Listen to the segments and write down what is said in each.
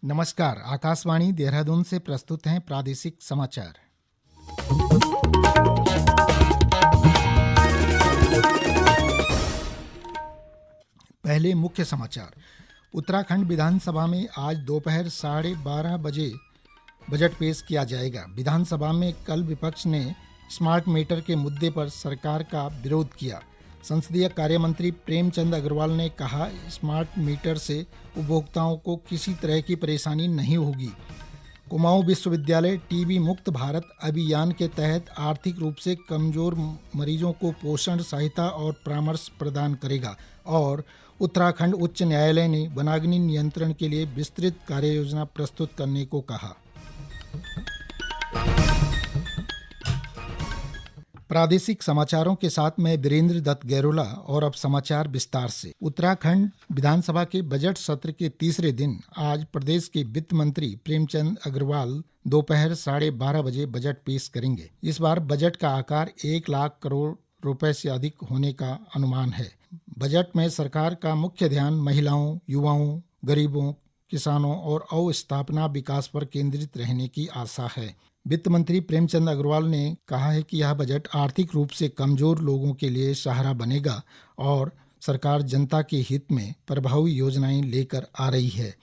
नमस्कार। आकाशवाणी देहरादून से प्रस्तुत हैं प्रादेशिक समाचार। पहले मुख्य समाचार। उत्तराखंड विधानसभा में आज दोपहर 12:30 बजे बजट पेश किया जाएगा। विधानसभा में कल विपक्ष ने स्मार्ट मीटर के मुद्दे पर सरकार का विरोध किया। संसदीय कार्य मंत्री प्रेमचंद अग्रवाल ने कहा, स्मार्ट मीटर से उपभोक्ताओं को किसी तरह की परेशानी नहीं होगी। कुमाऊं विश्वविद्यालय टीबी मुक्त भारत अभियान के तहत आर्थिक रूप से कमजोर मरीजों को पोषण सहायता और परामर्श प्रदान करेगा। और उत्तराखंड उच्च न्यायालय ने वनाग्नि नियंत्रण के लिए विस्तृत कार्ययोजना प्रस्तुत करने को कहा। प्रादेशिक समाचारों के साथ मैं वीरेंद्र दत्त गैरोला। और अब समाचार विस्तार से। उत्तराखंड विधानसभा के बजट सत्र के तीसरे दिन आज प्रदेश के वित्त मंत्री प्रेमचंद अग्रवाल दोपहर 12:30 बजे बजट पेश करेंगे। इस बार बजट का आकार 1 लाख करोड़ रुपए से अधिक होने का अनुमान है। बजट में सरकार का मुख्य ध्यान महिलाओं, युवाओं, गरीबों, किसानों और अवस्थापना विकास पर केंद्रित रहने की आशा है। वित्त मंत्री प्रेमचंद अग्रवाल ने कहा है कि यह बजट आर्थिक रूप से कमजोर लोगों के लिए सहारा बनेगा और सरकार जनता के हित में प्रभावी योजनाएं लेकर आ रही है।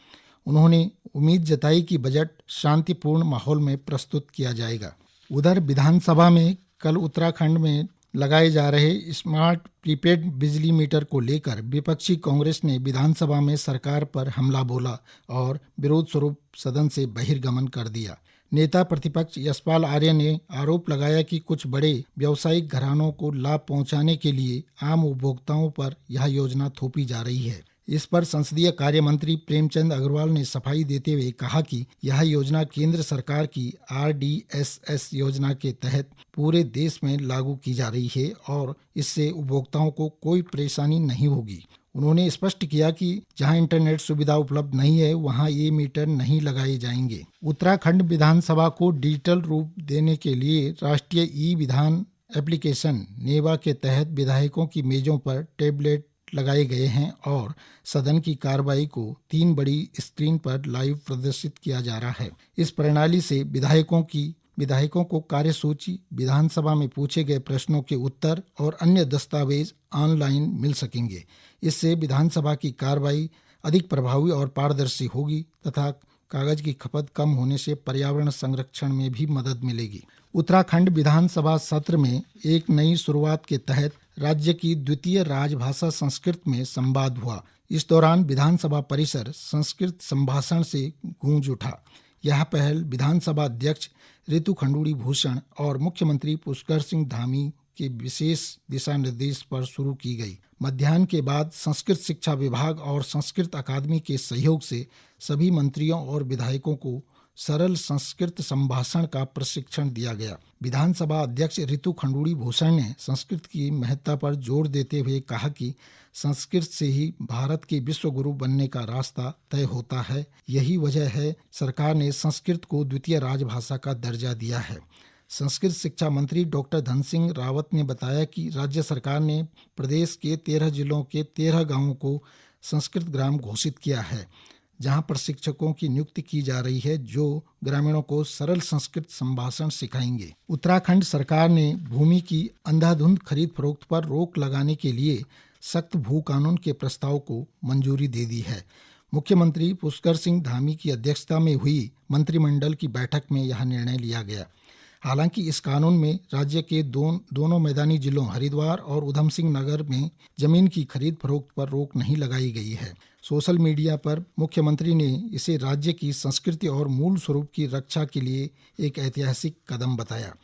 उन्होंने उम्मीद जताई कि बजट शांतिपूर्ण माहौल में प्रस्तुत किया जाएगा। उधर विधानसभा में कल उत्तराखंड में लगाए जा रहे स्मार्ट प्रीपेड बिजली मीटर को लेकर विपक्षी कांग्रेस ने विधानसभा में सरकार पर हमला बोला और विरोध स्वरूप सदन से बहिर्गमन कर दिया। नेता प्रतिपक्ष यशपाल आर्य ने आरोप लगाया कि कुछ बड़े व्यावसायिक घरानों को लाभ पहुंचाने के लिए आम उपभोक्ताओं पर यह योजना थोपी जा रही है। इस पर संसदीय कार्य मंत्री प्रेमचंद अग्रवाल ने सफाई देते हुए कहा कि यह योजना केंद्र सरकार की RDSS योजना के तहत पूरे देश में लागू की जा रही है और इससे उपभोक्ताओं को कोई परेशानी नहीं होगी। उन्होंने स्पष्ट किया कि जहां इंटरनेट सुविधा उपलब्ध नहीं है वहां ये मीटर नहीं लगाए जाएंगे। उत्तराखंड विधानसभा को डिजिटल रूप देने के लिए राष्ट्रीय ई-विधान एप्लीकेशन नेवा के तहत विधायकों की मेजों पर टैबलेट लगाए गए हैं और सदन की कार्रवाई को 3 बड़ी स्क्रीन पर लाइव प्रदर्शित किया जा रहा है। इस प्रणाली से विधायकों को कार्यसूची, विधानसभा में पूछे गए प्रश्नों के उत्तर और अन्य दस्तावेज ऑनलाइन मिल सकेंगे। इससे विधानसभा की कार्रवाई अधिक प्रभावी और पारदर्शी होगी तथा कागज की खपत कम होने से पर्यावरण संरक्षण में भी मदद मिलेगी। उत्तराखंड विधानसभा सत्र में एक नई शुरुआत के तहत राज्य की द्वितीय राजभाषा संस्कृत में संवाद हुआ। इस दौरान विधानसभा परिसर संस्कृत संभाषण से गूंज उठा। यह पहल विधानसभा अध्यक्ष ऋतु खंडूड़ी भूषण और मुख्यमंत्री पुष्कर सिंह धामी के विशेष दिशा निर्देश पर शुरू की गई। मध्याह्न के बाद संस्कृत शिक्षा विभाग और संस्कृत अकादमी के सहयोग से सभी मंत्रियों और विधायकों को सरल संस्कृत संभाषण का प्रशिक्षण दिया गया। विधानसभा अध्यक्ष ऋतु खंडूड़ी भूषण ने संस्कृत की महत्ता पर जोर देते हुए कहा कि संस्कृत से ही भारत के विश्व गुरु बनने का रास्ता तय होता है। यही वजह है सरकार ने संस्कृत को द्वितीय राजभाषा का दर्जा दिया है। संस्कृत शिक्षा मंत्री डॉक्टर धन सिंह रावत ने बताया कि राज्य सरकार ने प्रदेश के 13 जिलों के 13 गांवों को संस्कृत ग्राम घोषित किया है, जहां प्रशिक्षकों की नियुक्ति की जा रही है जो ग्रामीणों को सरल संस्कृत संभाषण सिखाएंगे। उत्तराखंड सरकार ने भूमि की अंधाधुंध खरीद फरोख्त पर रोक लगाने के लिए सख्त भू कानून के प्रस्ताव को मंजूरी दे दी है। मुख्यमंत्री पुष्कर सिंह धामी की अध्यक्षता में हुई मंत्रिमंडल की बैठक में यह निर्णय लिया गया। हालांकि इस कानून में राज्य के दोनों मैदानी जिलों हरिद्वार और उधम सिंह नगर में जमीन की खरीद फरोख्त पर रोक नहीं लगाई गई है। सोशल मीडिया पर मुख्यमंत्री ने इसे राज्य की संस्कृति और मूल स्वरूप की रक्षा के लिए एक ऐतिहासिक कदम बताया।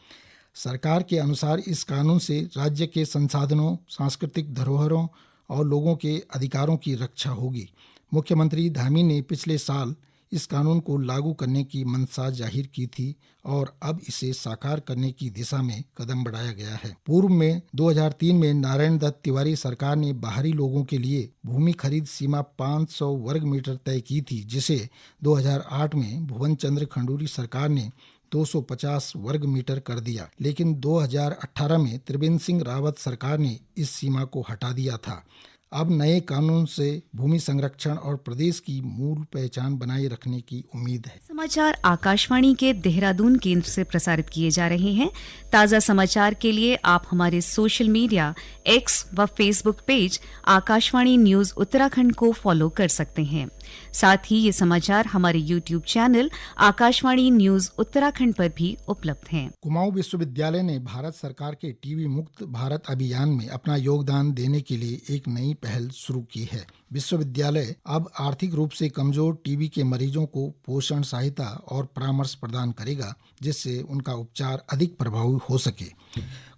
सरकार के अनुसार इस कानून से राज्य के संसाधनों, सांस्कृतिक धरोहरों और लोगों के अधिकारों की रक्षा होगी। मुख्यमंत्री धामी ने पिछले साल इस कानून को लागू करने की मंशा जाहिर की थी और अब इसे साकार करने की दिशा में कदम बढ़ाया गया है। पूर्व में 2003 में नारायण दत्त तिवारी सरकार ने बाहरी लोगों के लिए भूमि खरीद सीमा 500 वर्ग मीटर तय की थी, जिसे 2008 में भुवन चंद्र खंडूरी सरकार ने 250 वर्ग मीटर कर दिया। लेकिन 2018 में त्रिवेंद्र सिंह रावत सरकार ने इस सीमा को हटा दिया था। अब नए कानून से भूमि संरक्षण और प्रदेश की मूल पहचान बनाए रखने की उम्मीद है। समाचार आकाशवाणी के देहरादून केंद्र से प्रसारित किए जा रहे हैं। ताज़ा समाचार के लिए आप हमारे सोशल मीडिया एक्स व Facebook page Akashvani news Uttarakhand को फॉलो कर सकते हैं। साथ ही ये समाचार हमारे YouTube channel Akashvani news Uttarakhand पर भी उपलब्ध हैं। कुमाऊं विश्वविद्यालय ने भारत सरकार के टीबी मुक्त भारत अभियान में अपना योगदान देने के लिए एक नई पहल शुरू की है। विश्वविद्यालय अब आर्थिक रूप से कमजोर टीबी के मरीजों को पोषण सहायता और परामर्श प्रदान करेगा, जिससे उनका उपचार अधिक प्रभावी हो सके।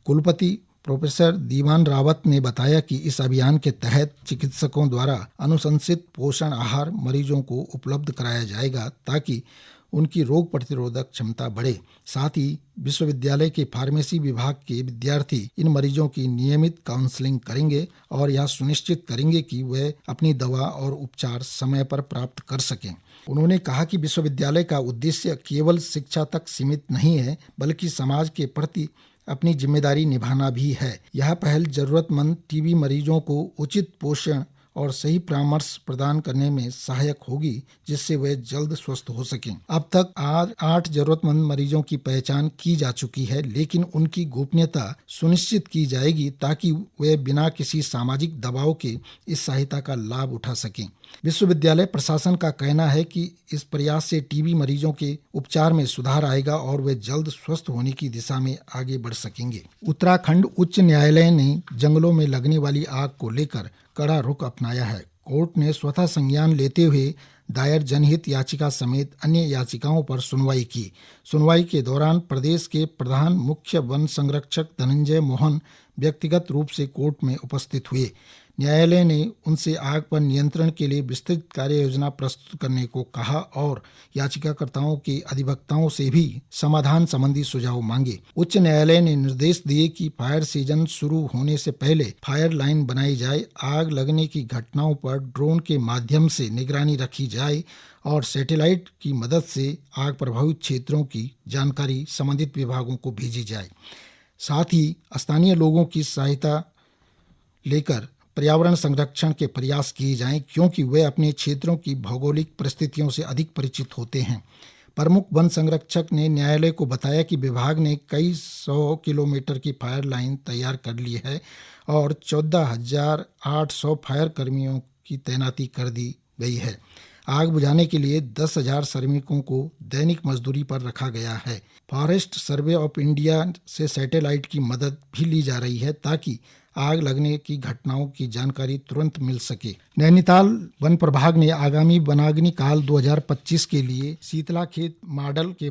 कुलपति प्रोफेसर दीवान रावत ने बताया कि इस अभियान के तहत चिकित्सकों द्वारा अनुशंसित पोषण आहार मरीजों को उपलब्ध कराया जाएगा ताकि उनकी रोग प्रतिरोधक क्षमता बढ़े। साथ ही विश्वविद्यालय के फार्मेसी विभाग के विद्यार्थी इन मरीजों की नियमित काउंसलिंग करेंगे और यह सुनिश्चित करेंगे कि वे अपनी दवा और उपचार समय पर प्राप्त कर सकें। उन्होंने कहा कि विश्वविद्यालय का उद्देश्य केवल शिक्षा तक सीमित नहीं है, बल्कि समाज के प्रति अपनी जिम्मेदारी निभाना भी है। यह पहल जरूरतमंद टीबी मरीजों को उचित पोषण और सही परामर्श प्रदान करने में सहायक होगी, जिससे वे जल्द स्वस्थ हो सकें। अब तक 8 जरूरतमंद मरीजों की पहचान की जा चुकी है, लेकिन उनकी गोपनीयता सुनिश्चित की जाएगी ताकि वे बिना किसी सामाजिक दबाव के इस सहायता का लाभ उठा सकें। विश्वविद्यालय प्रशासन का कहना है कि इस प्रयास से टीबी मरीजों के उपचार में सुधार आएगा और वे जल्द स्वस्थ होने की दिशा में आगे बढ़ सकेंगे। उत्तराखंड उच्च न्यायालय ने जंगलों में लगने वाली आग को लेकर कड़ा रुख अपनाया है। कोर्ट ने स्वतः संज्ञान लेते हुए दायर जनहित याचिका समेत अन्य याचिकाओं पर सुनवाई की। सुनवाई के दौरान प्रदेश के प्रधान मुख्य वन संरक्षक धनंजय मोहन व्यक्तिगत रूप से कोर्ट में उपस्थित हुए। न्यायालय ने उनसे आग पर नियंत्रण के लिए विस्तृत कार्य योजना प्रस्तुत करने को कहा और याचिकाकर्ताओं के अधिवक्ताओं से भी समाधान संबंधी सुझाव मांगे। उच्च न्यायालय ने निर्देश दिए कि फायर सीजन शुरू होने से पहले फायर लाइन बनाई जाए, आग लगने की घटनाओं पर ड्रोन के माध्यम से निगरानी रखी जाए और सैटेलाइट की मदद से आग प्रभावित क्षेत्रों की जानकारी संबंधित विभागों को भेजी जाए। साथ ही स्थानीय लोगों की सहायता लेकर पर्यावरण संरक्षण के प्रयास किए जाएं, क्योंकि वे अपने क्षेत्रों की भौगोलिक परिस्थितियों से अधिक परिचित होते हैं। प्रमुख वन संरक्षक ने न्यायालय को बताया कि विभाग ने कई 100 किलोमीटर की फायर लाइन तैयार कर ली है और 14,800 फायर कर्मियों की तैनाती कर दी गई है। आग बुझाने के लिए 10,000 श्रमिकों को दैनिक मजदूरी पर रखा गया है। फॉरेस्ट सर्वे ऑफ इंडिया से सैटेलाइट की मदद भी ली जा रही है ताकि आग लगने की घटनाओं की जानकारी तुरंत मिल सके। नैनीताल वन प्रभाग ने आगामी वनाग्नि काल 2025 के लिए शीतला खेत मॉडल के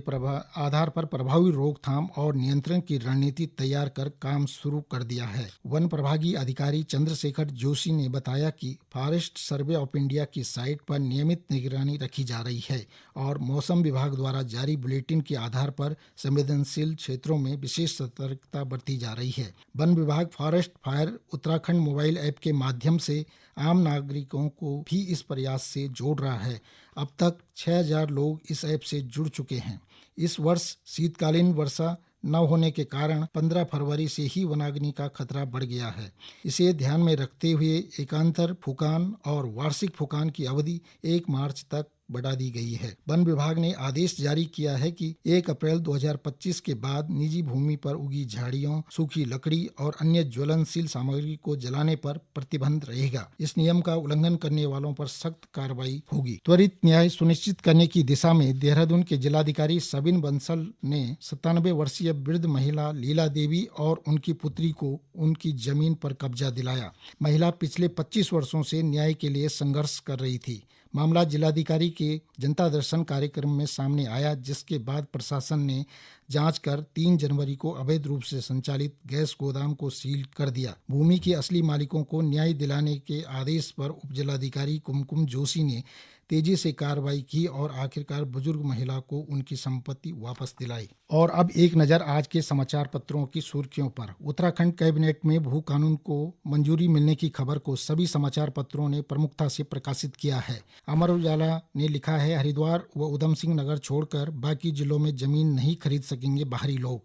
आधार पर प्रभावी रोकथाम और नियंत्रण की रणनीति तैयार कर काम शुरू कर दिया है। वन प्रभागीय अधिकारी चंद्रशेखर जोशी ने बताया कि फॉरेस्ट सर्वे ऑफ इंडिया की साइट पर नियमित निगरानी रखी जा रही है और मौसम विभाग द्वारा जारी बुलेटिन के आधार पर संवेदनशील क्षेत्रों में विशेष सतर्कता बरती जा रही है। वन विभाग forest fire Uttarakhand mobile app के माध्यम से आम नागरिकों को भी इस प्रयास से जोड़ रहा है। अब तक 6,000 लोग इस ऐप से जुड़ चुके हैं। इस वर्ष शीतकालीन वर्षा न होने के कारण 15 फरवरी से ही वनाग्नि का खतरा बढ़ गया है। इसे ध्यान में रखते हुए एकांतर फुकान और वार्षिक फुकान की अवधि 1 मार्च तक बढ़ा दी गई है। वन विभाग ने आदेश जारी किया है कि 1 अप्रैल 2025 के बाद निजी भूमि पर उगी झाड़ियों, सूखी लकड़ी और अन्य ज्वलनशील सामग्री को जलाने पर प्रतिबंध रहेगा। इस नियम का उल्लंघन करने वालों पर सख्त कार्रवाई होगी। त्वरित न्याय सुनिश्चित करने की दिशा में देहरादून के जिलाधिकारी सबिन बंसल ने 97 वर्षीय वृद्ध महिला लीला देवी और उनकी पुत्री को उनकी जमीन पर कब्जा दिलाया। महिला पिछले 25 वर्षों से न्याय के लिए संघर्ष कर रही थी। मामला जिलाधिकारी के जनता दर्शन कार्यक्रम में सामने आया, जिसके बाद प्रशासन ने जांच कर 3 जनवरी को अवैध रूप से संचालित गैस गोदाम को सील कर दिया। भूमि के असली मालिकों को न्याय दिलाने के आदेश पर उप जिलाधिकारी कुमकुम जोशी ने तेजी से कार्रवाई की और आखिरकार बुजुर्ग महिला को उनकी संपत्ति वापस दिलाई। और अब एक नजर आज के समाचार पत्रों की सुर्खियों पर। उत्तराखंड कैबिनेट में भू कानून को मंजूरी मिलने की खबर को सभी समाचार पत्रों ने प्रमुखता से प्रकाशित किया है। अमर उजाला ने लिखा है, हरिद्वार व उधम सिंह नगर छोड़कर बाकी जिलों में जमीन नहीं खरीद सकेंगे बाहरी लोग।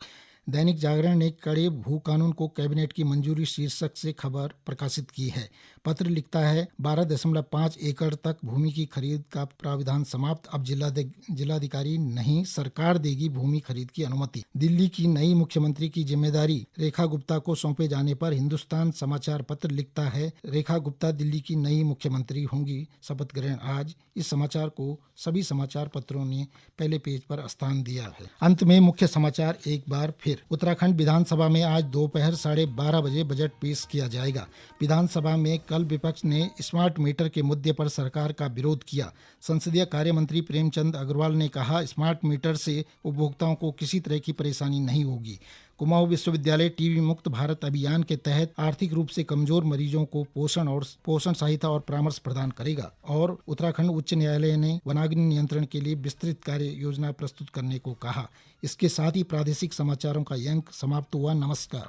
दैनिक जागरण ने कड़े भू कानून को कैबिनेट की मंजूरी शीर्षक से खबर प्रकाशित की है। पत्र लिखता है 12.5 एकड़ तक भूमि की खरीद का प्राविधान समाप्त, अब जिलाधिकारी नहीं सरकार देगी भूमि खरीद की अनुमति। दिल्ली की नई मुख्यमंत्री की जिम्मेदारी रेखा गुप्ता को सौंपे जाने पर हिंदुस्तान समाचार पत्र लिखता है रेखा गुप्ता दिल्ली की नई मुख्यमंत्री होंगी, शपथ ग्रहण आज। इस समाचार को सभी समाचार पत्रों ने पहले पेज पर स्थान दिया है। अंत में मुख्य समाचार एक बार फिर। उत्तराखंड विधानसभा में आज दोपहर 12:30 बजे बजट पेश किया जाएगा। विधानसभा में कल विपक्ष ने स्मार्ट मीटर के मुद्दे पर सरकार का विरोध किया। संसदीय कार्य मंत्री प्रेमचंद अग्रवाल ने कहा, स्मार्ट मीटर से उपभोक्ताओं को किसी तरह की परेशानी नहीं होगी। कुमाऊं विश्वविद्यालय टीबी मुक्त भारत अभियान के तहत आर्थिक रूप से कमजोर मरीजों को पोषण सहायता और परामर्श प्रदान करेगा। और उत्तराखंड उच्च न्यायालय ने वनाग्नि नियंत्रण के लिए विस्तृत कार्य योजना प्रस्तुत करने को कहा। इसके साथ ही प्रादेशिक समाचारों का ये अंक समाप्त हुआ। नमस्कार।